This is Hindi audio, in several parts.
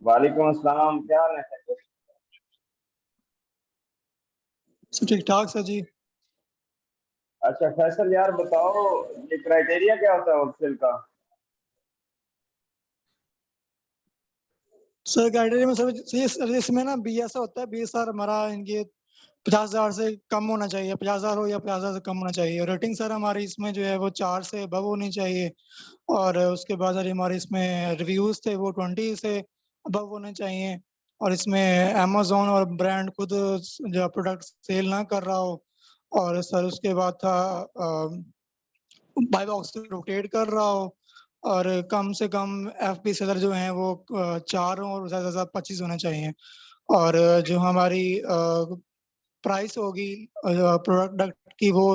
वालेकुम अस्सलाम, क्या हाल है? सब ठीक ठाक सर जी। अच्छा फैसल यार बताओ, ये क्राइटेरिया क्या होता है होलसेल का? सर क्राइटेरिया में सर इसमें ना बी ऐसा होता है, बी सर हमारा इनके 50,000 से कम होना चाहिए, 50,000 हो या 50,000 से कम होना चाहिए। और रेटिंग सर हमारी इसमें जो है वो 4 से अबव होनी चाहिए। और उसके बाद सर हमारे इसमें रिव्यूज थे वो 20 से अबव होने चाहिए। और इसमें अमेजोन और ब्रांड खुद जो प्रोडक्ट सेल ना कर रहा हो। और सर उसके बाद था बाय बॉक्स रोटेट कर रहा हो। और कम से कम एफपी सेलर जो हैं वो 4 और ज्यादा से ज्यादा 25 होने चाहिए। और जो हमारी प्राइस होगी प्रोडक्ट की वो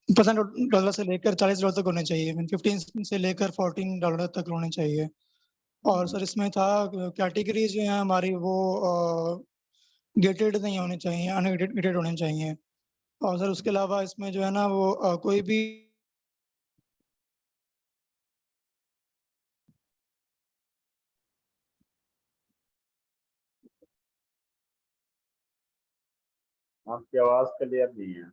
$15 से लेकर $40 तक होने चाहिए, मीन 15 से लेकर $14 तक होने चाहिए। और सर इसमें था कैटेगरीज जो है हमारी वो गेटेड नहीं होनी चाहिए, अनगेटेड होने चाहिए। और सर उसके अलावा इसमें जो है ना वो कोई भी आपकी आवाज क्लियर नहीं है।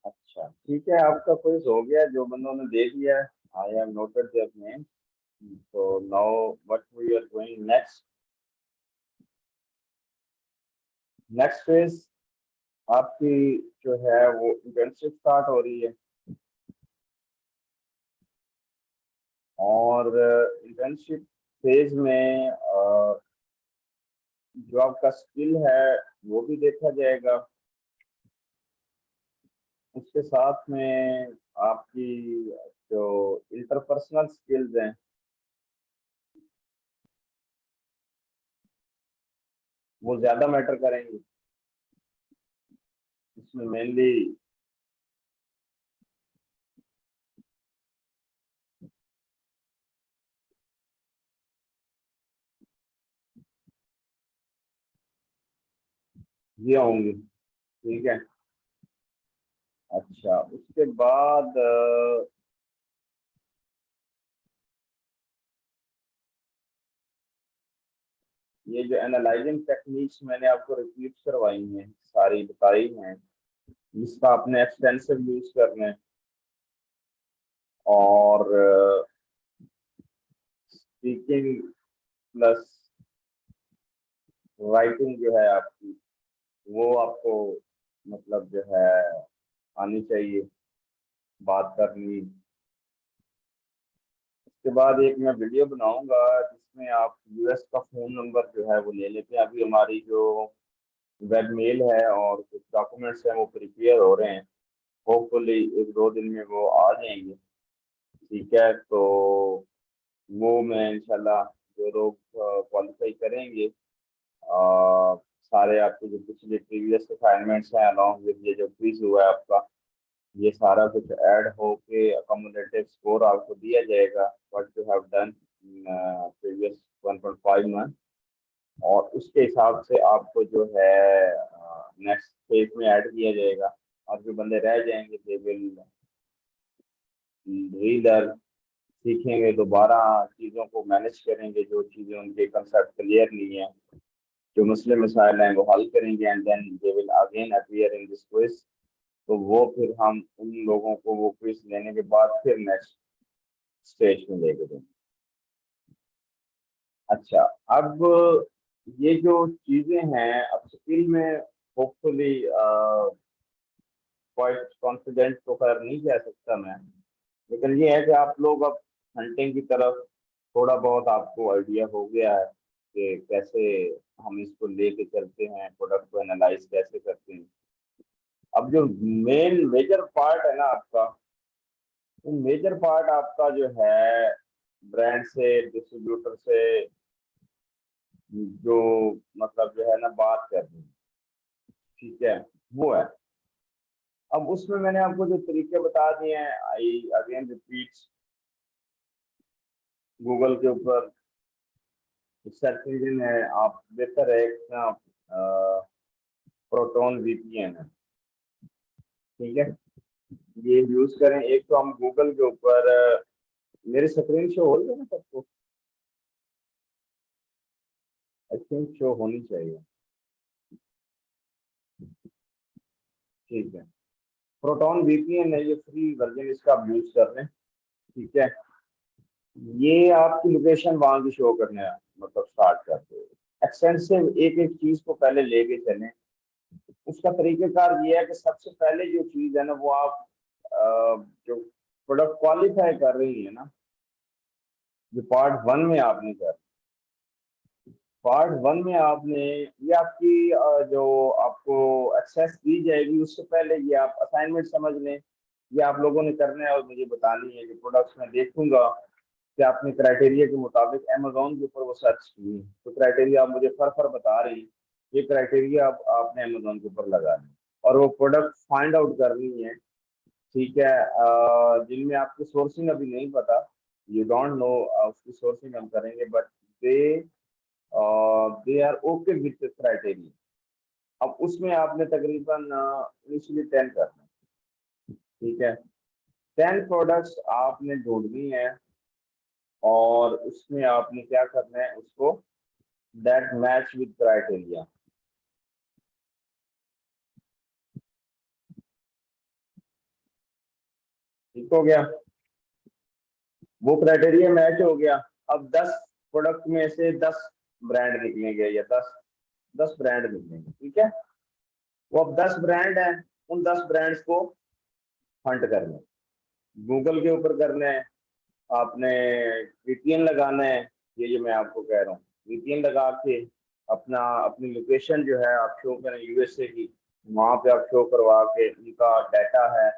अच्छा ठीक है, आपका क्विज हो गया, जो बंदों ने देख लिया है। I have noted their name. तो now what we are going next. Next phase आपकी जो है वो इंटर्नशिप स्टार्ट हो रही है। और इंटर्नशिप फेज में जो आपका स्किल है वो भी देखा जाएगा। उसके साथ में आपकी जो इंटरपर्सनल स्किल्स हैं वो ज्यादा मैटर करेंगी। इसमें मेनली ये होंगी। ठीक है। अच्छा उसके बाद ये जो एनालाइजिंग टेक्निक्स मैंने आपको रिपीट करवाई हैं, सारी बताई हैं, इसका आपने एक्सटेंसिव यूज करना है। और स्पीकिंग प्लस राइटिंग जो है आपकी, वो आपको मतलब जो है आनी चाहिए, बात करनी। उसके बाद एक मैं वीडियो बनाऊंगा जिसमें आप यूएस का फोन नंबर जो है वो ले लेते हैं। अभी हमारी जो वेब मेल है और कुछ डॉक्यूमेंट्स हैं वो प्रिपेयर हो रहे हैं। होपफुली एक दो दिन में वो आ जाएंगे। ठीक है, तो वो मैं इंशाल्लाह जो लोग क्वालिफाई करेंगे, सारे आपके जो पिछले प्रीवियस असाइनमेंट्स हैं अलॉन्ग विद ये जो क्विज हुआ है आपका, ये सारा कुछ ऐड होके अकोमोडेटिव स्कोर आपको दिया जाएगा, what you have done previous 1.5 month. और उसके हिसाब से आपको जो है नेक्स्ट फेज में ऐड किया जाएगा। और जो बंदे रह जाएंगे दे विल रीलर्न, सीखेंगे दोबारा, चीज़ों को मैनेज करेंगे, जो चीज़ें उनके कंसेप्ट क्लियर नहीं है, जो मसले मसाइल हैं वो हल करेंगे, and then they will again appear in this quiz. तो वो फिर हम उन लोगों को वो क्विज लेने के बाद फिर नेक्स्ट स्टेज में लेके देंगे। अच्छा, अब ये जो चीजें हैं, अब स्किल में होपफुली क्वाइट कॉन्फिडेंट तो खैर नहीं कह सकता मैं, लेकिन ये है कि आप लोग अब हंटिंग की तरफ थोड़ा बहुत आपको आइडिया हो गया है कि कैसे हम इसको लेके चलते हैं, प्रोडक्ट को एनालाइज कैसे करते हैं। अब जो मेन मेजर पार्ट है ना आपका, वो मेजर पार्ट आपका जो है ब्रांड से, डिस्ट्रीब्यूटर से जो मतलब जो है ना बात करनी, ठीक है, वो है। अब उसमें मैंने आपको जो तरीके बता दिए हैं, आई अगेन रिपीट, गूगल के ऊपर सर्च इंजन है, आप बेहतर है ना प्रोटोन वीपीएन है, ठीक है, ये यूज करें। एक तो हम गूगल के ऊपर मेरी स्क्रीन शो हो रही है ना सबको, आई थिंक शो होनी चाहिए, ठीक है। प्रोटोन वीपीएन है, ये फ्री वर्जन, इसका आप यूज कर लें, ठीक है। ये आपकी लोकेशन वहां की शो करने मतलब स्टार्ट करते हो। एक्सटेंसिव एक एक चीज को पहले लेके चलें। उसका तरीकेकार ये है कि सबसे पहले जो चीज है ना, वो आप जो प्रोडक्ट क्वालिफाई कर रही है ना, जो पार्ट वन में आपने कर, पार्ट वन में आपने ये आपकी जो आपको एक्सेस दी जाएगी, उससे पहले ये आप असाइनमेंट समझ लें। ये आप लोगों ने करना है और मुझे बतानी है कि प्रोडक्ट्स में देखूंगा कि आपने क्राइटेरिया के मुताबिक अमेजोन के ऊपर वो सर्च की, तो क्राइटेरिया आप मुझे फर बता रही हैं, ये क्राइटेरिया आपने अमेजोन के ऊपर लगाना है और वो प्रोडक्ट फाइंड आउट करनी है, ठीक है। जिनमें आपकी सोर्सिंग अभी नहीं पता, यू डोंट नो, उसकी सोर्सिंग हम करेंगे, but they they are okay with criteria. अब उसमें आपने तकरीबन इनिशियली 10 करना, ठीक है। 10 प्रोडक्ट्स आपने ढूंढनी है और उसमें आपने क्या करना है, उसको दैट मैच विद क्राइटेरिया, ठीक हो गया। वो क्राइटेरिया मैच हो गया। अब 10 प्रोडक्ट में से 10 ब्रांड निकलेंगे या 10 ब्रांड निकलेंगे, ठीक है। वो अब 10 ब्रांड है, उन 10 ब्रांड्स को हंट करना है, गूगल के ऊपर करना है, आपने वीपीएन लगाना है। ये जो मैं आपको कह रहा हूँ, वीपीएन लगा के अपना अपनी लोकेशन जो है आप शो करें यूएसए की, वहां पे आप शो करवा के उनका डाटा है,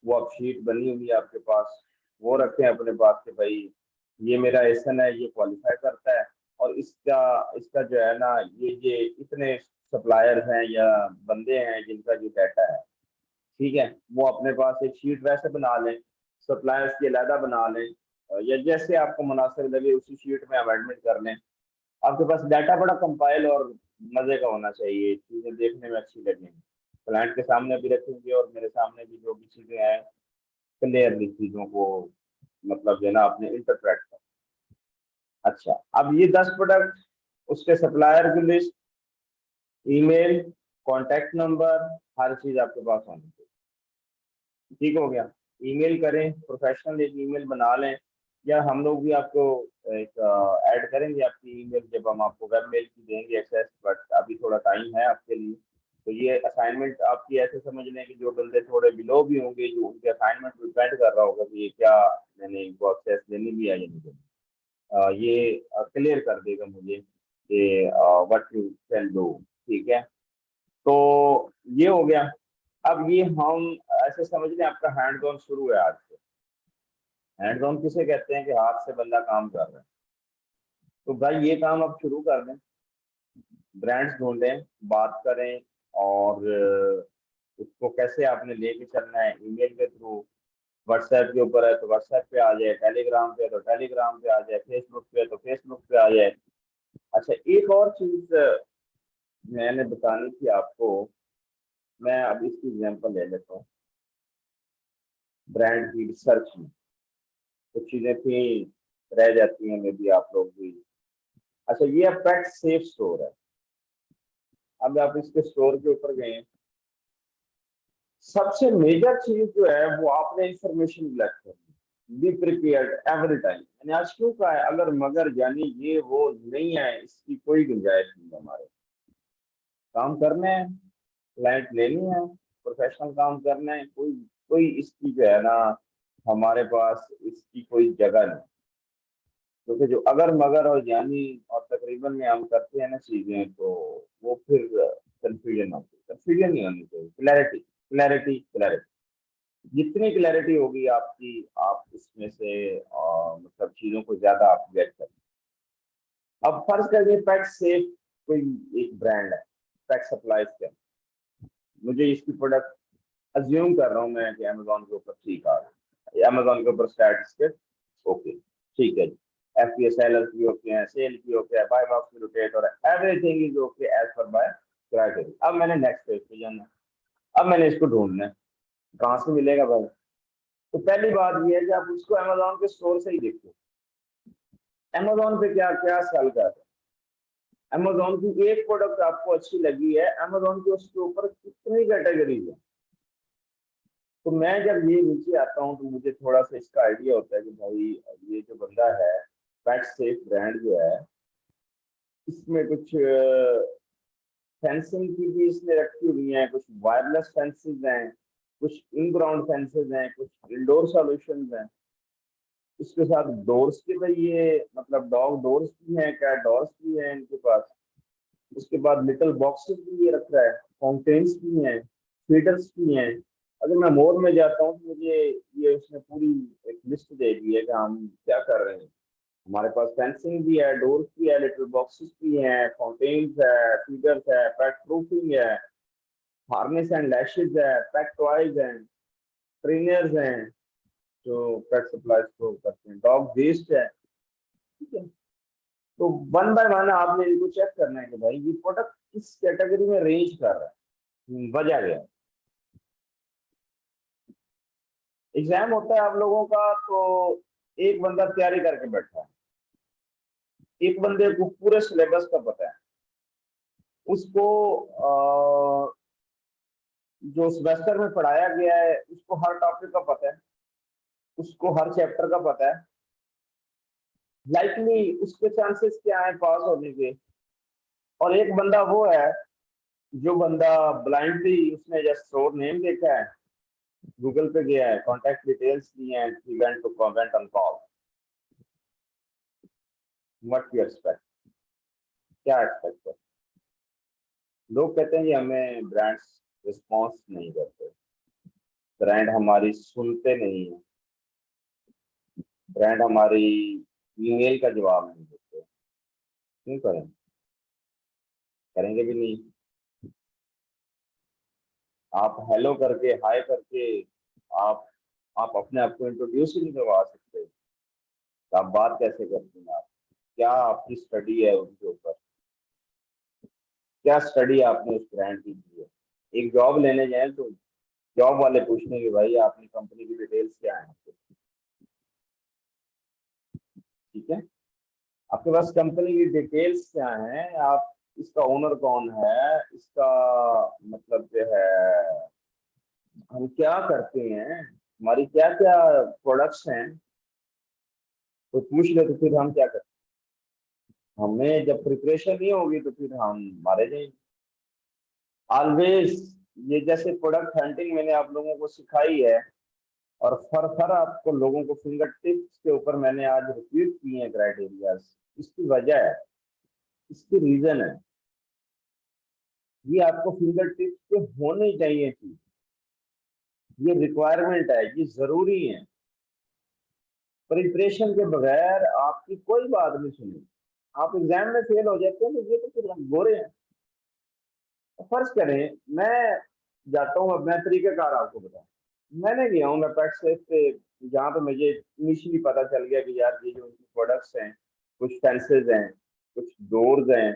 वो आप शीट बनी हुई है आपके पास, वो रखें अपने पास कि भाई ये मेरा एसन है, ये क्वालिफाई करता है, और इसका इसका जो है ना, ये इतने सप्लायर्स हैं या बंदे हैं जिनका जो डाटा है, ठीक है। वो अपने पास एक शीट वैसे बना लें, सप्लायर्स की अलहदा बना लें, या जैसे आपको मुनासिब लगे उसी शीट में अमेंडमेंट कर लें। आपके पास डाटा बड़ा कंपाइल और मजे का होना चाहिए, चीजें देखने में अच्छी लगेंगी, क्लाइंट के सामने भी रखेंगे और मेरे सामने भी जो भी चीजें हैं क्लियरली चीजों को मतलब जो है ना आपने इंटरप्रेट कर। अच्छा, अब ये 10 प्रोडक्ट, उसके सप्लायर की लिस्ट, ईमेल, कॉन्टैक्ट नंबर, हर चीज आपके पास होनी चाहिए, ठीक हो गया। ईमेल करें, प्रोफेशनल एक ईमेल बना लें, या हम लोग भी आपको एक ऐड करेंगे आपकी ईमेल जब हम आपको वेब मेल की देंगे एक्सेस, बट अभी थोड़ा टाइम है आपके लिए। तो ये असाइनमेंट आपकी ऐसे समझ लें कि जो बंदे थोड़े बिलो भी होंगे, जो उनके असाइनमेंट डिपेंड कर रहा होगा कि ये क्या मैंने इनको एक्सेस देनी भी है या नहीं देनी, ये क्लियर कर देगा मुझे कि व्हाट यू कैन डू, ठीक है। तो ये हो गया। अब ये हम ऐसे समझ लें आपका हैंड ऑन शुरू है आज से। हैंड ऑन किसे कहते हैं कि हाथ से बंदा काम कर रहा है। तो भाई ये काम आप शुरू कर दें, ब्रांड्स ढूंढें, बात करें, और उसको कैसे आपने लेके चलना है, ईमेल के थ्रू, व्हाट्सएप के ऊपर है तो व्हाट्सएप पे आ जाए, टेलीग्राम पे है तो टेलीग्राम पे आ जाए, फेसबुक पे है तो फेसबुक पे आ जाए। अच्छा, एक और चीज मैंने बतानी थी आपको, मैं अब इसकी एग्जांपल ले लेता हूँ। ब्रांड की रिसर्च में कुछ चीजें थी रह जाती हैं, मे बी आप लोग भी। अच्छा, ये पेट सेफ स्टोर है। अब आप इसके स्टोर के ऊपर गए, सबसे मेजर चीज जो है वो आपने इंफॉर्मेशन कलेक्ट करनी, बी प्रिपेयर्ड एवरी टाइम। मैंने आज क्यों कहा है अगर मगर, यानी ये वो नहीं है, इसकी कोई गुंजाइश नहीं है। हमारे काम करने हैं, क्लाइंट लेनी है, प्रोफेशनल काम करना है, कोई कोई इसकी जो है ना, हमारे पास इसकी कोई जगह नहीं। क्योंकि जो अगर मगर और यानी और तकरीबन में हम करते हैं ना चीजें, तो वो फिर कंफ्यूजन होती है। कंफ्यूजन नहीं होनी चाहिए, क्लैरिटी क्लैरिटी क्लैरिटी। जितनी क्लैरिटी होगी आपकी, आप इसमें से मतलब चीजों को ज्यादा आप गेट करें। अब फर्ज करिए पेट सेफ कोई एक ब्रांड है, पेट सप्लाईज का, मुझे इसकी प्रोडक्ट अज्यूम कर रहा हूँ मैं कि अमेजोन के ऊपर ठीक आ रहा है, अमेजोन के ऊपर स्टैटिस्टिक ओके, ठीक है जी, एफपीए सेलर की ओके है, सेल की ओके है, बाय बॉक्स की रोटेट और everything is okay as per buy criteria. अब मैंने नेक्स्ट पेज पे जाना है, अब मैंने इसको ढूंढना है, कहाँ से मिलेगा भाई? तो पहली बात ये है कि आप उसको अमेजोन के स्टोर से ही देखो, अमेजोन पे क्या क्या सेल कर रहा है। अमेजोन की एक प्रोडक्ट आपको अच्छी लगी है, अमेजोन के उसके ऊपर कितनी कैटेगरीज है। तो मैं जब ये नीचे आता हूँ तो मुझे थोड़ा सा इसका आइडिया होता है कि भाई ये जो बंदा है, पेट सेफ ब्रांड जो है, इसमें कुछ फेंसिंग की भी इसने रखी हुई है, कुछ वायरलेस फेंसेस हैं, कुछ इन ग्राउंड फेंसेस हैं, कुछ इंडोर सॉल्यूशंस हैं। इसके साथ डोर्स के तो ये मतलब डॉग डोर्स भी हैं, कैट डोर्स भी हैं इनके पास। उसके बाद लिटिल बॉक्सेस भी ये रख रहा है, फाउंटेन्स भी हैं, फीडर्स भी हैं। अगर मैं मोर में जाता हूँ तो मुझे ये उसने पूरी एक लिस्ट दे दी है कि हम क्या कर रहे हैं। हमारे पास फेंसिंग भी है, डोर्स भी है, लिटिल बॉक्सेस भी हैं, फाउंटेन्स है, फीडर्स है, पेट प्रूफिंग है, हार्नेस एंड लैशेज है, पेट टॉयज हैं, ट्रेनर्स हैं जो पेट सप्लाईज को करते हैं, डॉग वेस्ट है। ठीक है, तो वन बाय वन आपने इनको चेक करना है कि भाई ये प्रोडक्ट किस कैटेगरी में रेंज कर रहा है। वजह क्या है? एग्जाम होता है आप लोगों का, तो एक बंदा तैयारी करके बैठा है, एक बंदे को पूरे सिलेबस का पता है, उसको जो सेमेस्टर में पढ़ाया गया है उसको हर टॉपिक का पता है, उसको हर चैप्टर का पता है, लाइकली उसके चांसेस क्या है पास होने के। और एक बंदा वो है जो बंदा ब्लाइंडली उसने जस्ट स्टोर नेम देखा है, गूगल पे गया है, कॉन्टेक्ट डिटेल्स दिए हैं, event to comment on call, what you expect, क्या एक्सपेक्ट कर। लोग कहते हैं कि हमें ब्रांड्स रिस्पॉन्स नहीं करते, ब्रांड हमारी सुनते नहीं है, ब्रांड हमारी ईमेल का जवाब नहीं देते। क्यों करें? करेंगे भी नहीं। आप हेलो करके, हाय करके, आप आप अपने आप को इंट्रोड्यूस ही नहीं करवा सकते, तो आप बात कैसे करते हैं? आप क्या आपकी स्टडी है उनके ऊपर? क्या स्टडी आपने उस ब्रांड की की है? एक जॉब लेने जाए तो जॉब वाले पूछने के भाई आपकी कंपनी की डिटेल्स क्या है आपके, ठीक है, आपके पास कंपनी की डिटेल्स क्या है, आप इसका ओनर कौन है, इसका मतलब जो है हम क्या करते हैं, हमारी क्या क्या प्रोडक्ट्स हैं, तो पूछ ले तो फिर हम क्या करते हैं। हमें जब प्रिपरेशन नहीं होगी तो फिर हम मारे जाएंगे। ऑलवेज ये जैसे प्रोडक्ट हंटिंग मैंने आप लोगों को सिखाई है, और फर आपको लोगों को फिंगर टिप्स के ऊपर मैंने आज रिपीट किए हैं क्राइटेरियाज, इसकी वजह है, इसकी रीजन है। ये आपको फिंगर टिप्स पे होनी चाहिए चीज, ये रिक्वायरमेंट है, ये जरूरी है। प्रिपरेशन के बगैर आपकी कोई बात नहीं सुनी, आप एग्जाम में फेल हो जाते हैं तो ये तो फिर हम गोरे हैं। फर्ज करें मैं जाता हूँ, अब मैं तरीकेकार आपको बताऊं, मैंने गया हूँ मैं पेट सेफ पे, जहाँ पे मुझे इनिशियली पता चल गया कि यार ये जो उनकी प्रोडक्ट्स हैं, कुछ फेंसेज हैं, कुछ डोर्स हैं,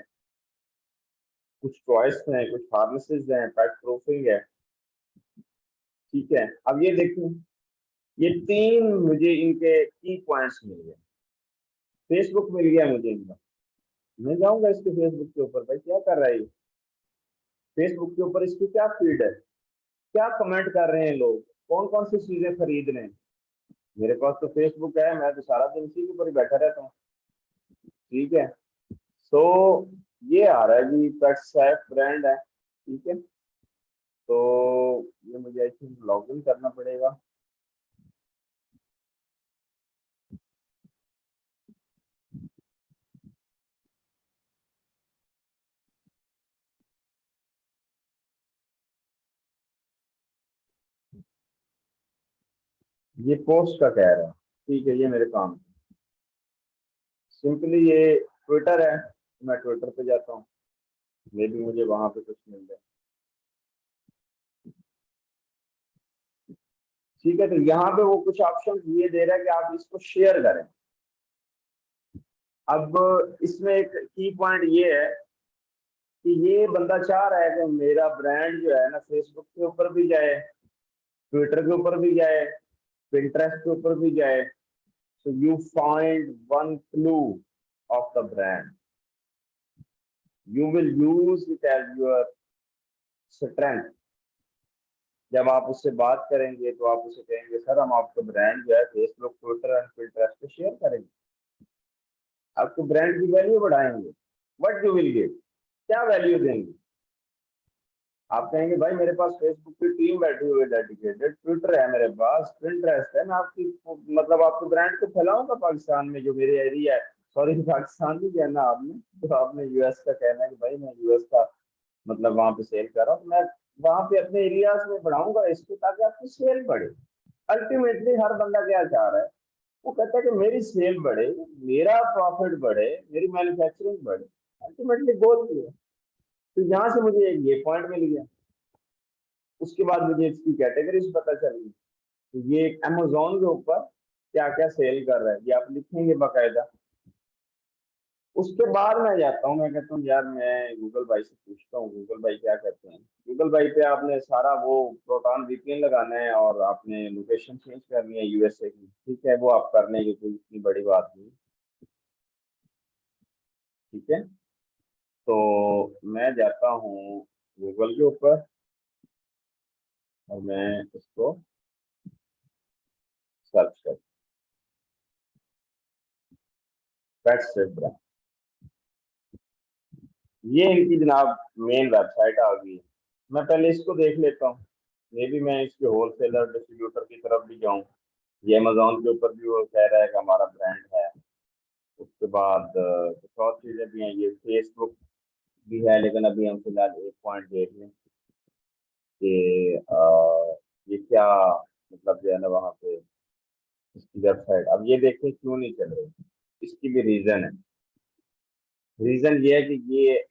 कुछ टॉयस हैं, कुछ हार्नेसेस हैं, पेट प्रूफिंग है। ठीक है, अब ये देखिए, ये तीन मुझे इनके की पॉइंट्स मिल गए। फेसबुक मिल गया मुझे इनका, मैं जाऊंगा इसके फेसबुक के ऊपर, भाई क्या कर रहा है ये, फेसबुक के ऊपर इसकी क्या फीड है, क्या कमेंट कर रहे हैं लोग, कौन कौन सी चीजें खरीद रहे हैं। मेरे पास तो फेसबुक है, मैं तो सारा दिन इसी के ऊपर ही बैठा रहता हूँ। ठीक है, तो ये आ रहा है जी पेट सेफ ब्रांड है, ठीक है, तो ये मुझे आई थिंक लॉग इन करना पड़ेगा। ये पोस्ट का कह रहा है, ठीक है, ये मेरे काम। सिंपली ये ट्विटर है, मैं ट्विटर पे जाता हूँ, मे भी मुझे वहां पे कुछ मिल जाए। ठीक है, तो यहाँ पे वो कुछ ऑप्शन ये दे रहा है कि आप इसको शेयर करें। अब इसमें एक की पॉइंट ये है कि ये बंदा चाह रहा है कि मेरा ब्रांड जो है ना फेसबुक के ऊपर भी जाए, ट्विटर के ऊपर भी जाए, पिंटरेस्ट के ऊपर भी जाए। So you find one clue of the brand. You will use it as your strength. जब आप उससे बात करेंगे तो आप उसे कहेंगे सर हम आपका ब्रांड जो है फेसबुक, ट्विटर एंड पिंटरेस्ट पे शेयर करेंगे, आपको ब्रांड की वैल्यू बढ़ाएंगे। व्हाट यू विल गेट, क्या वैल्यू देंगे? आप कहेंगे भाई मेरे पास फेसबुक की टीम बैठी हुई है डेडिकेटेड, ट्विटर है मेरे पास, पिंटरेस्ट है, मैं आपकी मतलब आपके ब्रांड को फैलाऊंगा पाकिस्तान में जो मेरे एरिया है। सॉरी पाकिस्तान नहीं कहना आपने, तो आपने यूएस का कहना है कि भाई मैं यूएस का मतलब वहां पे सेल कर रहा हूँ, तो मैं वहां पे अपने एरियाज में बढ़ाऊंगा इसको ताकि आपकी सेल बढ़े। अल्टीमेटली हर बंदा क्या चाह रहा है, वो कहता है कि मेरी सेल बढ़े, मेरा प्रॉफिट बढ़े, मेरी मैन्युफैक्चरिंग बढ़े। अल्टीमेटली गोल ये है। तो यहाँ से मुझे एक ये पॉइंट मिल गया। उसके बाद मुझे इसकी कैटेगरीज पता चली, तो ये अमेजोन के ऊपर क्या क्या सेल कर रहा है ये आप लिखेंगे बाकायदा। उसके बाद मैं जाता हूँ, मैं कहता हूँ यार मैं गूगल भाई से पूछता हूँ, गूगल भाई क्या करते हैं। गूगल भाई पे आपने सारा वो प्रोटॉन वीपीएन लगाना है और आपने लोकेशन चेंज करनी है यूएसए की, ठीक है, वो आप करने की कोई इतनी बड़ी बात नहीं। ठीक है, तो मैं जाता हूँ गूगल के ऊपर और मैं इसको सर्च करता हूँ, पेट सेफ। ये इनकी जनाब मेन वेबसाइट आ गई है। मैं पहले इसको देख लेता हूँ, मे भी मैं इसके होलसेलर डिस्ट्रीब्यूटर की तरफ भी जाऊँ। ये अमेजोन के ऊपर भी वो कह रहा है कि हमारा ब्रांड है। उसके बाद कुछ और चीज़ें भी हैं, ये फेसबुक भी है, लेकिन अभी हम फिलहाल एक पॉइंट देख लें कि ये क्या मतलब जो है ना वहाँ पे इसकी वेबसाइट। अब ये देखें क्यों नहीं चल रही, इसकी भी रीज़न है। रीज़न ये है कि ये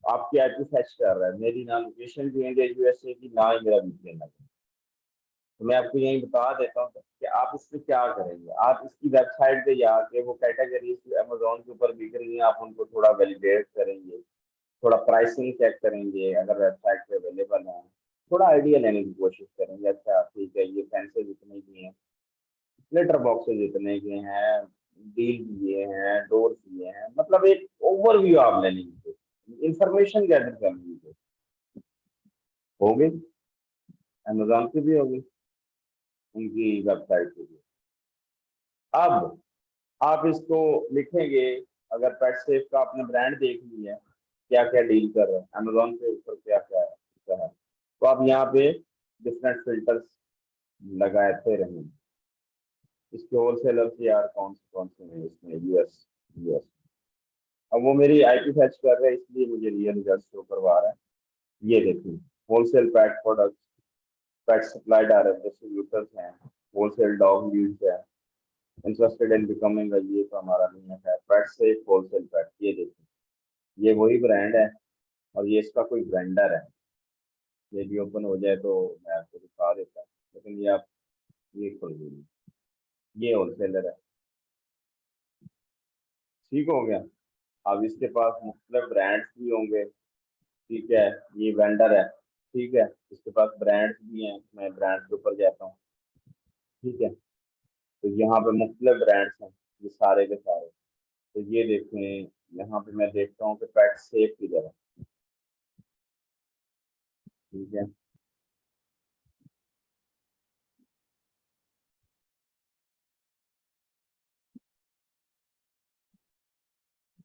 आपकी आईपी फैच कर रहा है, मेरी ना लोकेशन भी है यूएसए की, ना ही मेरा वीपीएन लगा। तो मैं आपको यही बता देता हूँ कि आप इससे क्या करेंगे। आप इसकी वेबसाइट पे जाके वो कैटेगरीज अमेजोन के ऊपर बिक रही हैं, आप उनको थोड़ा वैलिडेट करेंगे, थोड़ा प्राइसिंग चेक करेंगे अगर वेबसाइट पे अवेलेबल है, थोड़ा आइडिया लेने की कोशिश करेंगे। अच्छा ठीक है, ये फेंसेज इतने की हैं, लेटर बॉक्सेज इतने के हैं, डील दिए हैं, डोर दिए हैं, मतलब एक ओवरव्यू आप ले लीजिए, इंफॉर्मेशन गैदर कर लीजिए। हो गई, अमेजोन की भी होगी, उनकी वेबसाइट की भी। अब आप इसको लिखेंगे, अगर पेट सेफ का आपने ब्रांड देख लिया है, क्या क्या डील कर रहे हैं अमेजोन के ऊपर, क्या क्या है क्या है, तो आप यहाँ पे डिफरेंट फिल्टर्स लगाते रहेंगे। इसके होलसेलर से यार कौन से हैं इसमें, यूएस यूएस। अब वो मेरी आईपी फैच कर रहे हैं इसलिए मुझे रियल रिजल्ट शो करवा रहा है। ये देखिए, होलसेल पेट प्रोडक्ट, पेट सप्लाई डायरेक्ट डिस्ट्रीब्यूटर्स हैं, होलसेल डॉग लीड्स है, इंटरेस्टेड इन बिकमिंग, ये तो हमारा नहीं है, पेट सेफ होलसेल पेट। ये देखिए, ये वही ब्रांड है और ये इसका कोई ब्रांडर है। ये भी ओपन हो जाए तो मैं आपको दिखा देता हूँ, लेकिन ये आप ये खोल दीजिए, ये होलसेलर है। ठीक हो गया। अब इसके पास मुख्तलिफ ब्रांड्स भी होंगे, ठीक है, ये वेंडर है, ठीक है, इसके पास ब्रांड्स भी हैं, मैं ब्रांड्स के ऊपर जाता हूँ। ठीक है, तो यहाँ पे मुख्तलिफ ब्रांड्स हैं, ये सारे के सारे। तो ये देखें, यहाँ पे मैं देखता हूँ कि पेट सेफ की जगह, ठीक है,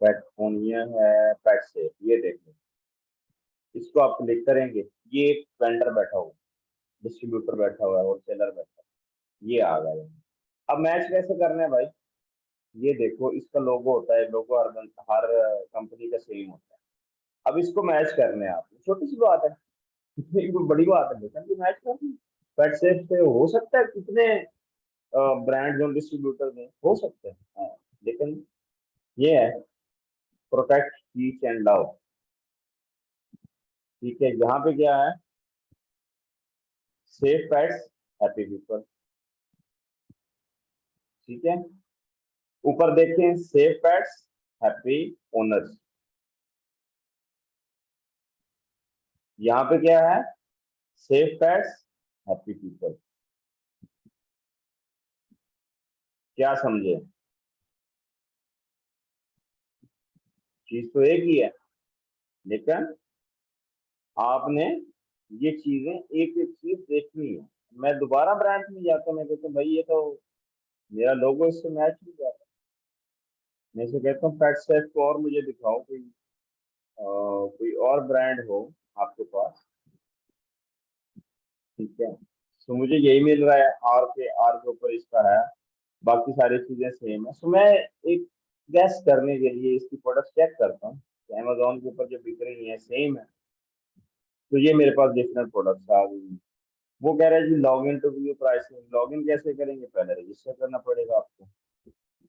पेट फोनिया है, पेट सेफ, ये देखें, इसको आप क्लिक करेंगे। ये एक वेंडर बैठा हुआ, डिस्ट्रीब्यूटर बैठा हुआ है, होलसेलर बैठा है, ये आ गया। अब मैच कैसे करना है भाई? ये देखो, इसका लोगो होता है, लोगो हर कंपनी का सेम होता है। अब इसको मैच करने हैं आप, छोटी सी बात है, इतनी कोई बड़ी बात है बेटा कि मैच करनी। पेट सेफ से हो सकता है कितने ब्रांड और डिस्ट्रीब्यूटर में हो सकते हैं, हाँ, लेकिन ये है प्रोटेक्ट ईच एंड लव। ठीक है, यहाँ पे क्या है? Safe pets happy people. ठीक है, ऊपर देखें, सेफ पेट्स हैप्पी ओनर्स। यहाँ पे क्या है? Safe pets happy people. क्या समझे? चीज तो एक ही है, लेकिन आपने ये चीजें एक एक चीज देखनी है। मैं दोबारा ब्रांच में जाता हूँ, मैं कहता हूँ भाई ये तो मेरा लोगो इससे मैच नहीं जाता। मैं इसे कहता हूँ पेट सेफ को और मुझे दिखाओ कोई और ब्रांड हो आपके पास। ठीक है, तो मुझे यही मिल रहा है, आर के ऊपर इसका है, बाकी सारी चीजें सेम है। सो मैं एक गैस करने के लिए इसकी प्रोडक्ट चेक करता हूँ कि अमेजोन के ऊपर जो बिक रही है सेम है, तो ये मेरे पास डिफरेंट प्रोडक्ट्स आ गई। वो कह रहा है जी log in to view pricing. Log in कैसे करेंगे? पहले रजिस्टर करना पड़ेगा आपको।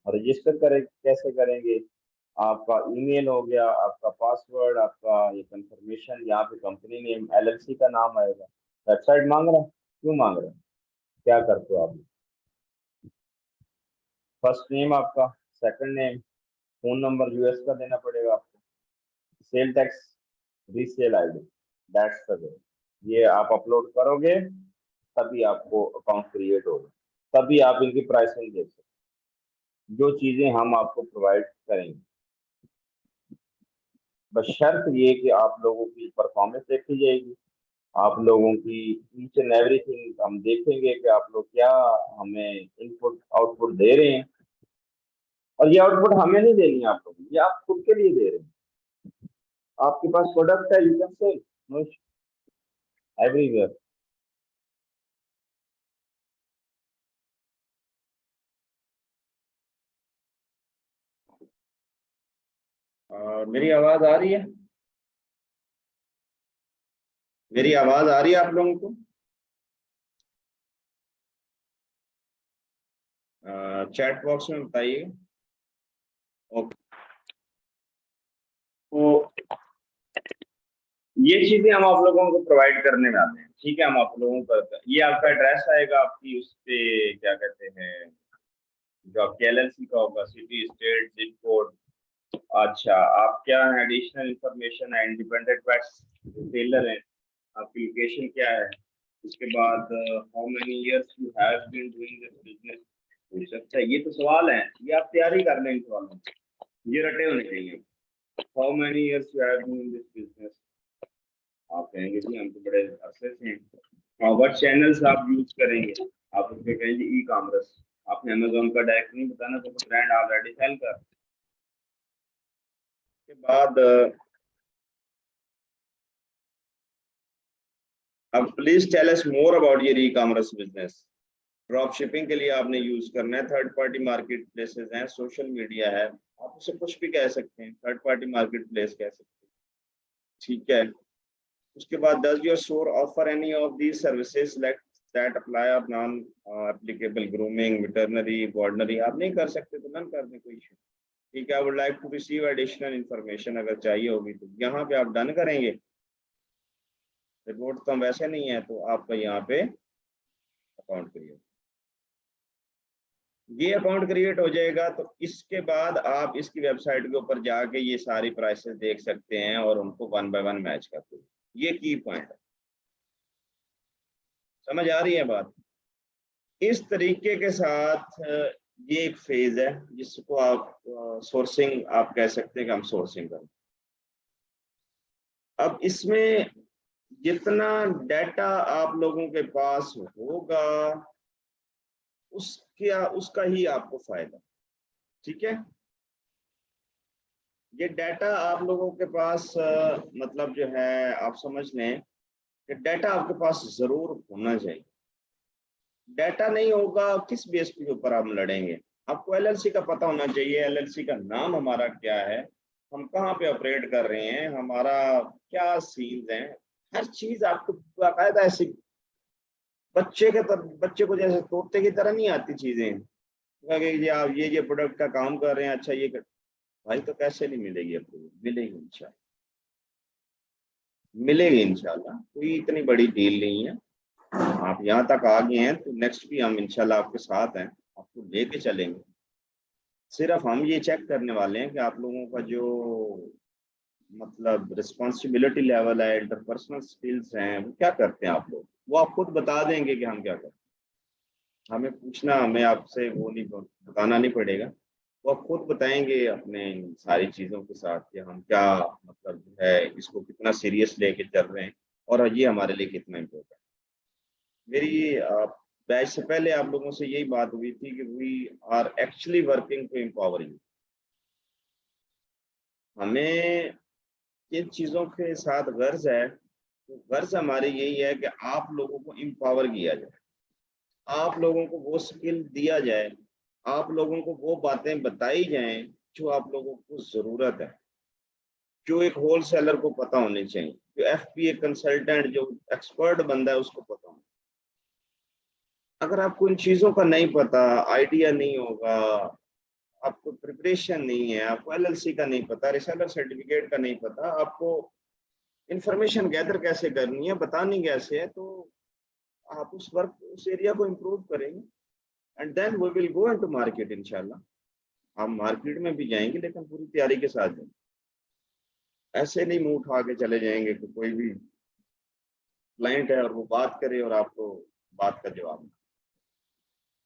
और रजिस्टर करें कैसे करेंगे? आपका ईमेल हो गया, आपका पासवर्ड, आपका ये कंफर्मेशन, यहाँ पे कंपनी नेम एलएलसी का नाम आएगा। वेबसाइट मांग रहा है, क्यों मांग रहा है? क्या करते हो आप? फर्स्ट नेम आपका, second name, phone number US का देना पड़ेगा आपको, sale tax, resale ID, that's the way. ये आप अपलोड करोगे तभी आपको अकाउंट क्रिएट होगा, तभी आप इनकी प्राइसिंग देख सकते हैं, जो चीजें हम आपको प्रोवाइड करेंगे। बस शर्त ये कि आप लोगों की परफॉर्मेंस देखी जाएगी, आप लोगों की ईच एंड एवरीथिंग हम देखेंगे कि आप लोग क्या हमें इनपुट आउटपुट दे रहे हैं। और ये आउटपुट हमें नहीं देनी है आप लोगों को, ये आप खुद के लिए दे रहे हैं। आपके पास प्रोडक्ट है, यू कैन सेल एवरीवेयर। मेरी आवाज आ रही है? मेरी आवाज आ रही है आप लोगों को? चैट बॉक्स में बताइए। ओके, तो ये चीजें हम आप लोगों को प्रोवाइड करने में आते हैं। ठीक है, हम आप लोगों को, ये आपका एड्रेस आएगा, आपकी उस पे क्या कहते हैं, जो आपके एलएलसी का होगा, सिटी, स्टेट, जिप कोड। अच्छा, आप क्या है, एडिशनल इंफॉर्मेशन है, इंडिपेंडेंट पैट्स रिटेलर है, आपकी लोकेशन क्या है, उसके बाद how many years you have been doing this business. हो सकता है ये तो सवाल है, ये आप तैयारी कर लें इन सवालों की, ये रटे होने चाहिए। How many years you have been in this business, आप कहेंगे जी हम तो बड़े अरसे से हैं। व्हाट चैनल्स आप यूज करेंगे, आप उसमें कहेंगे ई कॉमर्स। आपने अमेजोन का डायरेक्ट नहीं बताना, तो ब्रांड ऑलरेडी सेल कर। के बाद अब please tell us more about your e commerce business. Drop shipping के लिए आपने यूज करना है, थर्ड पार्टी मार्केट प्लेसेस हैं, सोशल मीडिया है, आप उसे कुछ भी कह सकते हैं, थर्ड पार्टी मार्केट प्लेस कह सकते हैं। ठीक है, उसके बाद does your store offer any of these services like that apply और नॉन एप्लीकेबल, ग्रूमिंग, वेटरनरी, बॉर्डनरी। आप नहीं कर सकते तो नन कर दें, कोई इशू। ठीक है, I would like to receive additional information, अगर चाहिए होगी तो यहाँ पे आप डन करेंगे। रिपोर्ट तो हम वैसे नहीं है, तो आपका यहाँ पे अकाउंट क्रिएट, ये अकाउंट क्रिएट हो जाएगा। तो इसके बाद आप इसकी वेबसाइट के ऊपर जाके ये सारी प्राइसेस देख सकते हैं और उनको वन बाय वन मैच करते हैं। ये की पॉइंट है, समझ आ रही है बात? इस तरीके के साथ ये एक फेज है जिसको आप सोर्सिंग आप कह सकते हैं कि हम सोर्सिंग करें। अब इसमें जितना डाटा आप लोगों के पास होगा उसका ही आपको फायदा। ठीक है, ये डाटा आप लोगों के पास मतलब जो है आप समझ लें कि डाटा आपके पास जरूर होना चाहिए। डाटा नहीं होगा, किस बेस के ऊपर आप लड़ेंगे? आपको एलएलसी का पता होना चाहिए, एलएलसी का नाम हमारा क्या है, हम कहाँ पे ऑपरेट कर रहे हैं, हमारा क्या सीन्स हैं, हर चीज आपको बाकायदा ऐसी बच्चे को जैसे तोते की तरह नहीं आती चीजें कि ये आप ये प्रोडक्ट का काम कर रहे हैं, अच्छा ये कर। भाई तो कैसे नहीं मिलेगी आपको? मिलेगी इंशाल्लाह, मिलेगी इंशाल्लाह, कोई इतनी बड़ी डील नहीं है। आप यहाँ तक आ गए हैं तो नेक्स्ट भी हम इंशाल्लाह आपके साथ हैं, आपको लेके चलेंगे। सिर्फ हम ये चेक करने वाले हैं कि आप लोगों का जो मतलब रिस्पॉन्सिबिलिटी लेवल है, इंटरपर्सनल स्किल्स हैं, वो क्या करते हैं आप लोग, वो आप खुद बता देंगे कि हम क्या करते हैं। हमें पूछना, हमें आपसे वो नहीं बताना नहीं पड़ेगा, वो आप खुद बताएंगे अपने इन सारी चीज़ों के साथ कि हम क्या मतलब जो है इसको कितना सीरियस लेके चल रहे हैं और ये हमारे लिए कितना इम्पोर्टेंट। मेरी बैच से पहले आप लोगों से यही बात हुई थी कि we are actually working to empower you. हमें किन चीज़ों के साथ गर्ज है, तो गर्ज हमारी यही है कि आप लोगों को एम्पावर किया जाए, आप लोगों को वो स्किल दिया जाए, आप लोगों को वो बातें बताई जाएं जो आप लोगों को ज़रूरत है, जो एक होल सेलर को पता होनी चाहिए, जो एफपीए कंसल्टेंट जो एक्सपर्ट बंदा है उसको पता होना। अगर आपको इन चीज़ों का नहीं पता, आइडिया नहीं होगा, आपको प्रिपरेशन नहीं है, आपको एलएलसी का नहीं पता, रिसेलर सर्टिफिकेट का नहीं पता, आपको इंफॉर्मेशन गैदर कैसे करनी है, बतानी कैसे है, तो आप उस एरिया को इम्प्रूव करेंगे and then we will go into market इंशाल्लाह। हम मार्केट में भी जाएंगे लेकिन पूरी तैयारी के साथ जाएंगे, ऐसे नहीं मुंह उठा के चले जाएंगे कि कोई भी क्लाइंट है और वो बात करे और आपको बात का जवाब ना।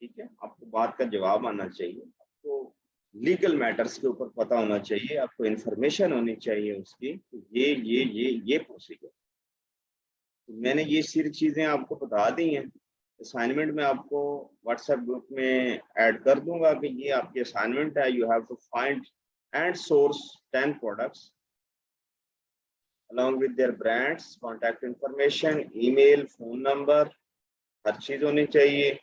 ठीक है, आपको बात का जवाब आना चाहिए, आपको लीगल मैटर्स के ऊपर पता होना चाहिए, आपको इंफॉर्मेशन होनी चाहिए उसकी, ये प्रोसीजर। तो मैंने ये सारी चीज़ें आपको बता दी हैं। असाइनमेंट में आपको व्हाट्सएप ग्रुप में ऐड कर दूंगा कि ये आपकी असाइनमेंट है, you have to find and source 10 products along with their brands, contact information, email, phone number, हर चीज़ होनी चाहिए।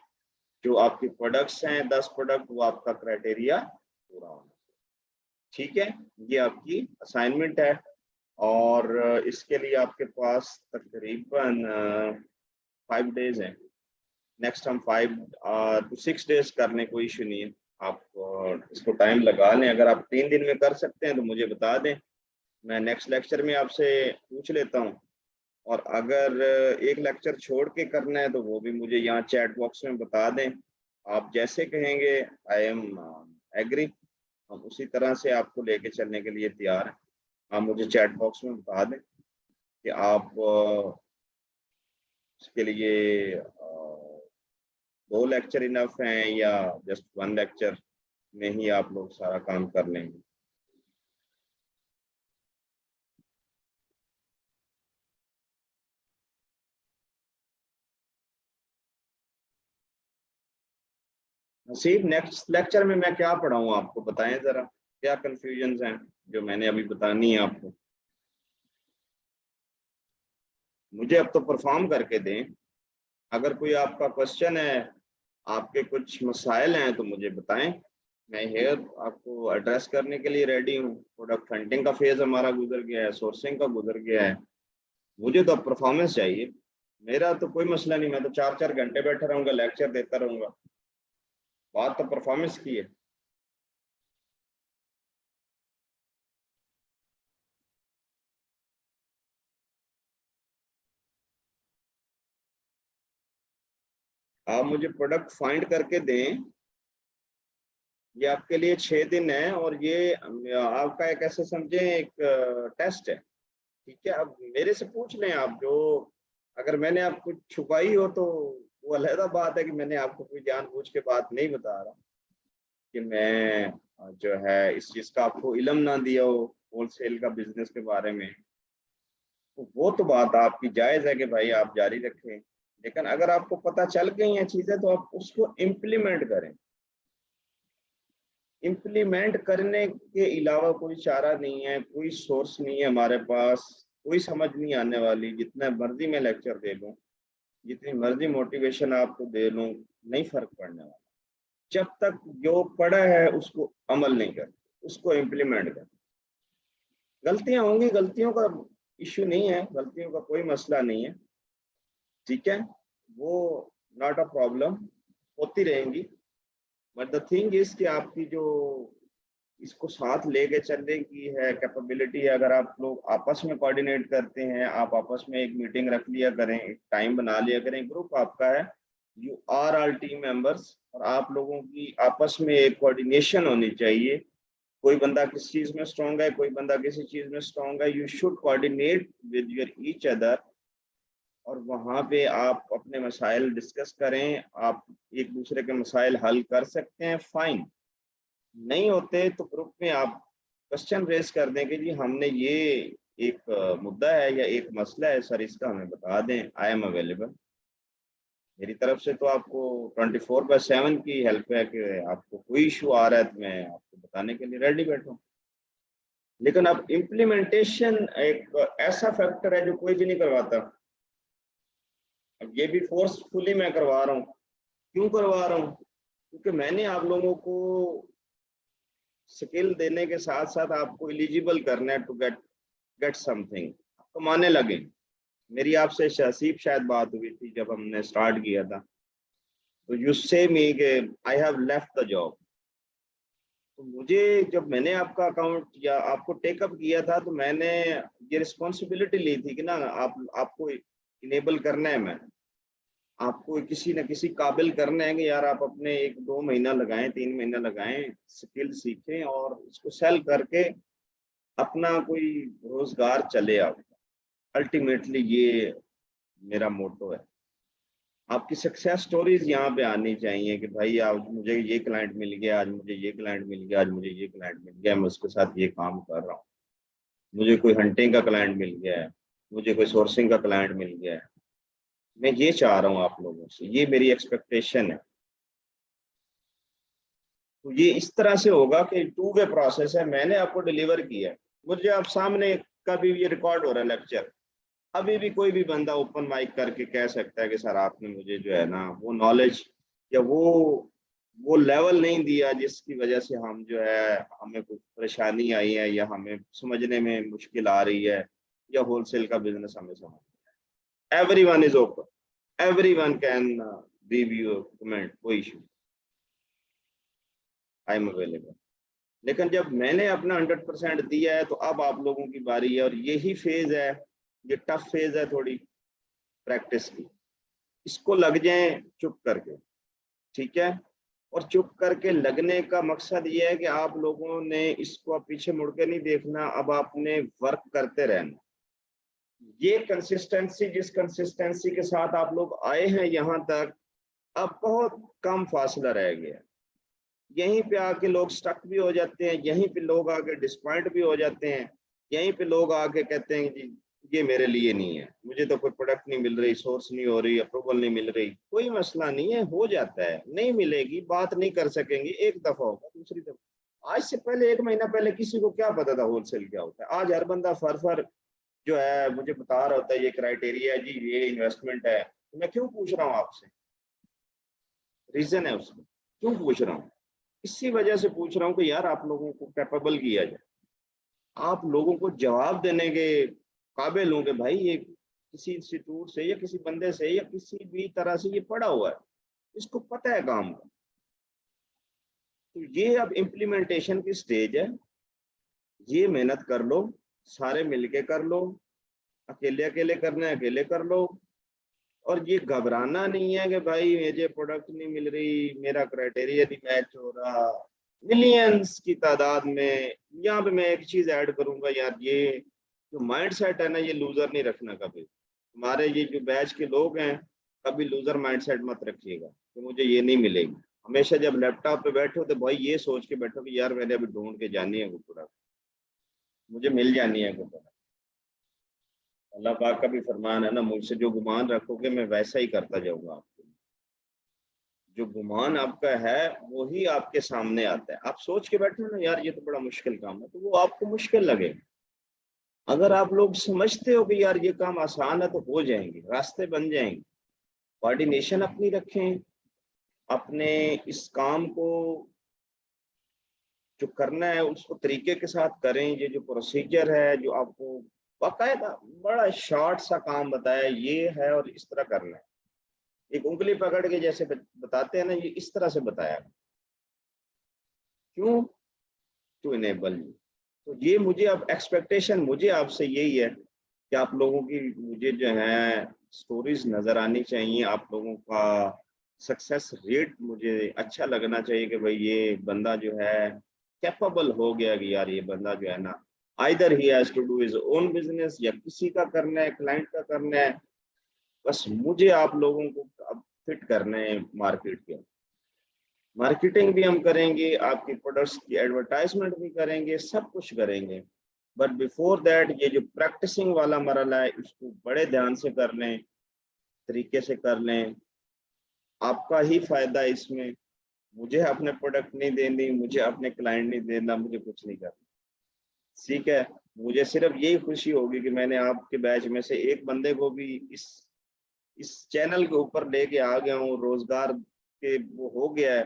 जो आपके प्रोडक्ट्स हैं 10 प्रोडक्ट, वो आपका क्राइटेरिया पूरा होना चाहिए। ठीक है, ये आपकी असाइनमेंट है और इसके लिए आपके पास तकरीबन 5 डेज हैं। नेक्स्ट हम 5 to 6 डेज करने कोई इशू नहीं है, आप इसको टाइम लगा लें। अगर आप 3 दिन में कर सकते हैं तो मुझे बता दें, मैं नेक्स्ट लेक्चर में आपसे पूछ लेता हूँ। और अगर एक लेक्चर छोड़ के करना है तो वो भी मुझे यहाँ चैट बॉक्स में बता दें, आप जैसे कहेंगे आई एम एग्री, हम उसी तरह से आपको लेके चलने के लिए तैयार हैं। आप मुझे चैट बॉक्स में बता दें कि आप इसके लिए 2 लेक्चर इनफ हैं या जस्ट 1 लेक्चर में ही आप लोग सारा काम कर लेंगे। नसीब, नेक्स्ट लेक्चर में मैं क्या पढ़ाऊँ आपको, बताएं जरा, क्या कंफ्यूजन्स हैं जो मैंने अभी बतानी है आपको? मुझे अब तो परफॉर्म करके दें। अगर कोई आपका क्वेश्चन है, आपके कुछ मसाइल हैं तो मुझे बताएं, मैं हेयर आपको एड्रेस करने के लिए रेडी हूँ। प्रोडक्ट हंटिंग का फेज हमारा गुजर गया है, सोर्सिंग का गुजर गया है, मुझे तो परफॉर्मेंस चाहिए। मेरा तो कोई मसला नहीं, मैं तो 4-4 घंटे बैठा रहूँगा, लेक्चर देता रहूँगा, बात तो परफॉर्मेंस की है। आप मुझे प्रोडक्ट फाइंड करके दें, ये आपके लिए 6 दिन है और ये आपका एक ऐसे समझे एक टेस्ट है। ठीक है, अब मेरे से पूछ लें आप, जो अगर मैंने आपको छुपाई हो तो वो अलहदा बात है कि मैंने आपको कोई जानबूझ के बात नहीं बता रहा कि मैं जो है इस चीज़ का आपको इल्म ना दिया हो होलसेल का बिजनेस के बारे में, तो वो तो बात आपकी जायज़ है कि भाई आप जारी रखें। लेकिन अगर आपको पता चल गई हैं चीज़ें तो आप उसको इम्प्लीमेंट करें। इम्प्लीमेंट करने के अलावा कोई चारा नहीं है, कोई सोर्स नहीं है हमारे पास कोई समझ नहीं आने वाली, जितना मर्जी मैं लेक्चर दे लूँ, जितनी मर्जी मोटिवेशन आपको दे लूँ, नहीं फर्क पड़ने वाला जब तक जो पढ़ा है उसको अमल नहीं कर, उसको इम्प्लीमेंट कर। गलतियां होंगी, गलतियों का इश्यू नहीं है, गलतियों का कोई मसला नहीं है, ठीक है, वो नॉट अ प्रॉब्लम, होती रहेंगी। बट द थिंग इज कि आपकी जो इसको साथ लेके चलने की है कैपेबिलिटी है, अगर आप लोग आपस में कोऑर्डिनेट करते हैं, आप आपस में एक मीटिंग रख लिया करें, एक टाइम बना लिया करें, ग्रुप आपका है, you are all team members, और आप लोगों की आपस में एक कोऑर्डिनेशन होनी चाहिए। कोई बंदा किस चीज में स्ट्रांग है, कोई बंदा किसी चीज में स्ट्रांग है, you should coordinate with your each other, और वहाँ पे आप अपने मसाइल डिस्कस करें, आप एक दूसरे के मसाइल हल कर सकते हैं, फाइन। नहीं होते तो ग्रुप में आप क्वेश्चन रेज कर दें कि जी हमने ये एक मुद्दा है या एक मसला है सर, इसका हमें बता दें, आई एम अवेलेबल। मेरी तरफ से तो आपको 24/7 की हेल्प है कि आपको कोई इशू आ रहा है तो मैं आपको बताने के लिए रेडी बैठा हूँ। लेकिन अब इम्प्लीमेंटेशन एक ऐसा फैक्टर है जो कोई भी नहीं करवाता। अब ये भी फोर्सफुली मैं करवा रहा हूँ। क्यों करवा रहा हूँ? क्योंकि मैंने आप लोगों को स्किल देने के साथ साथ आपको एलिजिबल करना है टू गेट समथिंग, कमाने लगे। मेरी आपसे शहसीब शायद बात हुई थी जब हमने स्टार्ट किया था, तो यू से मी के I have left the job. तो मुझे जब मैंने आपका अकाउंट या आपको टेकअप किया था तो मैंने ये रिस्पॉन्सिबिलिटी ली थी कि ना आपको इनेबल करना है, मैं आपको किसी न किसी काबिल करना है कि यार आप अपने 1-2 महीना लगाएं, 3 महीना लगाएं, स्किल सीखें और इसको सेल करके अपना कोई रोजगार चले आपका। अल्टीमेटली ये मेरा मोटो है। आपकी सक्सेस स्टोरीज यहाँ पे आनी चाहिए कि भाई आज मुझे ये क्लाइंट मिल गया, आज मुझे ये क्लाइंट मिल गया, आज मुझे ये क्लाइंट मिल गया, मैं उसके साथ ये काम कर रहा हूँ, मुझे कोई हंटिंग का क्लाइंट मिल गया है, मुझे कोई सोर्सिंग का क्लाइंट मिल गया है। मैं ये चाह रहा हूँ आप लोगों से, ये मेरी एक्सपेक्टेशन है। तो ये इस तरह से होगा कि 2 वे प्रोसेस है। मैंने आपको डिलीवर किया है, मुझे आप सामने कभी ये रिकॉर्ड हो रहा है लेक्चर, अभी भी कोई भी बंदा ओपन माइक करके कह सकता है कि सर आपने मुझे जो है ना वो नॉलेज या वो लेवल नहीं दिया जिसकी वजह से हम जो है हमें कुछ परेशानी आई है या हमें समझने में मुश्किल आ रही है या होलसेल का बिजनेस हमें समझ। Everyone is open, everyone can review comment, कोई इशू, आई एम अवेलेबल। लेकिन जब मैंने अपना 100% दिया है तो अब आप लोगों की बारी है, और यही फेज है, ये टफ फेज है थोड़ी प्रैक्टिस की। इसको लग जाए चुप करके, ठीक है। और चुप करके लगने का मकसद ये है कि आप लोगों ने इसको अब पीछे मुड़ के नहीं देखना, अब आपने वर्क करते रहना। ये कंसिस्टेंसी, जिस कंसिस्टेंसी के साथ आप लोग आए हैं यहाँ तक, अब बहुत कम फासला रह गया। यहीं पे आके लोग स्टक भी हो जाते हैं, यहीं पे लोग आके डिसपॉइंट भी हो जाते हैं, यहीं पे लोग आके कहते हैं जी ये मेरे लिए नहीं है, मुझे तो कोई प्रोडक्ट नहीं मिल रही, सोर्स नहीं हो रही, अप्रूवल नहीं मिल रही। कोई मसला नहीं है, हो जाता है, नहीं मिलेगी, बात नहीं कर सकेंगे, एक दफा होगा, दूसरी दफा। आज से पहले 1 महीना पहले किसी को क्या पता था होलसेल क्या होता है? आज हर बंदा फर जो है मुझे बता रहा होता है ये क्राइटेरिया है जी, ये इन्वेस्टमेंट है। तो मैं क्यों पूछ रहा हूँ आपसे? रीजन है उसमें, क्यों पूछ रहा हूँ? इसी वजह से पूछ रहा हूँ कि यार आप लोगों को कैपेबल किया जाए, आप लोगों को जवाब देने के काबिल होंगे। भाई ये किसी इंस्टीट्यूट से या किसी बंदे से या किसी भी तरह से ये पढ़ा हुआ है, इसको पता है काम का। तो ये अब इम्प्लीमेंटेशन की स्टेज है, ये मेहनत कर लो, सारे मिलके कर लो, अकेले अकेले करना है अकेले कर लो। और ये घबराना नहीं है कि भाई मुझे प्रोडक्ट नहीं मिल रही, मेरा क्राइटेरिया नहीं मैच हो रहा। मिलियंस की तादाद में यहाँ पे मैं एक चीज ऐड करूंगा यार, ये जो माइंड सेट है ना, ये लूजर नहीं रखना कभी। हमारे ये जो बैच के लोग हैं, कभी लूजर माइंड सेट मत रखिएगा कि मुझे ये नहीं मिलेगी। हमेशा जब लैपटॉप पे बैठो तो भाई ये सोच के बैठो कि यार मैंने अभी ढूंढ के जानी है वो प्रोडक्ट, मुझे मिल जानी है वो प्रोडक्ट। अल्लाह पाक का भी फरमान है ना, मुझसे जो गुमान रखोगे मैं वैसा ही करता जाऊंगा आपको। जो गुमान आपका है वही आपके सामने आता है। आप सोच के बैठे हो ना यार ये तो बड़ा मुश्किल काम है, तो वो आपको मुश्किल लगेगा। अगर आप लोग समझते हो कि यार ये काम आसान है तो हो जाएंगे, रास्ते बन जाएंगे। कोऑर्डिनेशन अपनी रखें, अपने इस काम को जो करना है उसको तरीके के साथ करें। ये जो प्रोसीजर है, जो आपको बाकायदा बड़ा शॉर्ट सा काम बताया, ये है और इस तरह करना है। एक उंगली पकड़ के जैसे बताते हैं ना, ये इस तरह से बताया। क्यों? To enable you. तो ये मुझे अब एक्सपेक्टेशन मुझे आपसे यही है कि आप लोगों की मुझे जो है स्टोरीज नजर आनी चाहिए। आप लोगों का सक्सेस रेट मुझे अच्छा लगना चाहिए कि भाई ये बंदा जो है कैपेबल हो गया, कि यार ये बंदा जो है ना, either he has to do his own business, या किसी का करना है, क्लाइंट का करना है। बस मुझे आप लोगों को अब फिट करना है मार्केट के। मार्केटिंग भी हम करेंगे, आपकी प्रोडक्ट्स की एडवर्टाइजमेंट भी करेंगे, सब कुछ करेंगे। बट बिफोर दैट ये जो प्रैक्टिसिंग वाला मरहला है, इसको बड़े ध्यान से कर लें, तरीके से कर लें। आपका ही फायदा है इसमें। मुझे अपने प्रोडक्ट नहीं देनी, मुझे अपने क्लाइंट नहीं देना, मुझे कुछ नहीं करना, ठीक है। मुझे सिर्फ यही खुशी होगी कि मैंने आपके बैच में से एक बंदे को भी इस चैनल के ऊपर लेके आ गया हूँ, रोजगार के वो हो गया है।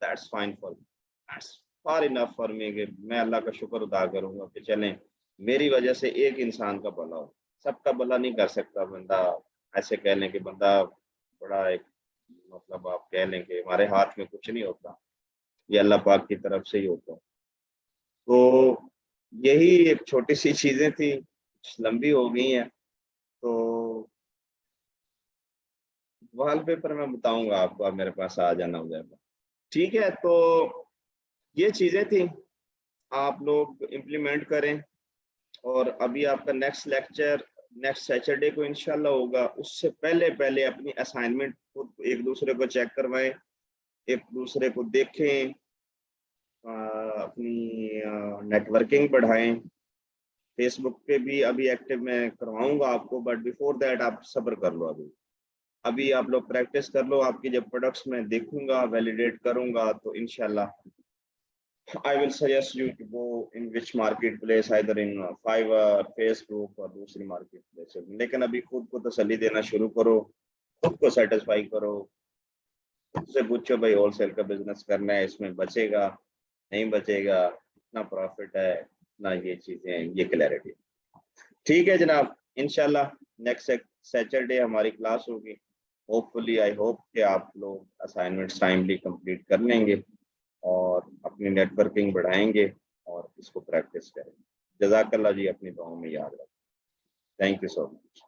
That's fine for me, that's far enough for me. कि मैं अल्लाह का शुक्र अदा करूंगा कि चलें मेरी वजह से एक इंसान का भला हो। सबका भला नहीं कर सकता बंदा। ऐसे कह लें कि बंदा बड़ा एक, मतलब आप कह लें कि हमारे हाथ में कुछ नहीं होता, ये अल्लाह पाक की तरफ से ही होता है। तो यही एक छोटी सी चीजें थी, कुछ लंबी हो गई हैं, तो वॉलपेपर मैं बताऊंगा आपको, आप मेरे पास आ जाना हो जाएगा, ठीक है। तो ये चीजें थी, आप लोग इम्प्लीमेंट करें। और अभी आपका नेक्स्ट लेक्चर नेक्स्ट सैटरडे को इंशाल्लाह होगा। उससे पहले पहले अपनी असाइनमेंट खुद एक दूसरे को चेक करवाएं, एक दूसरे को देखें, अपनी नेटवर्किंग बढ़ाएं। फेसबुक पे भी अभी एक्टिव मैं करवाऊंगा आपको, बट बिफोर दैट आप सब्र कर लो। अभी आप लोग प्रैक्टिस कर लो। आपकी जब प्रोडक्ट्स मैं देखूंगा, वैलिडेट करूंगा, तो इंशाल्लाह I will suggest you to go in which marketplace, either in Fiverr, Facebook और दूसरी marketplace। लेकिन अभी खुद को तसल्ली देना शुरू करो, खुद को सेटिस्फाई करो, खुद से पूछो भाई होलसेल का बिजनेस करना है, इसमें बचेगा नहीं बचेगा, कितना प्रॉफिट है, कितना ये चीजें, ये क्लैरिटी। ठीक है जनाब, इंशाल्लाह नेक्स्ट सैटरडे हमारी क्लास होगी। होपफुली आई होप कि आप लोग असाइनमेंट्स टाइमली कंप्लीट कर लेंगे और अपनी नेटवर्किंग बढ़ाएंगे और इसको प्रैक्टिस करेंगे। जज़ाकल्लाह जी, अपनी दुआओं में याद रखें। Thank you so much.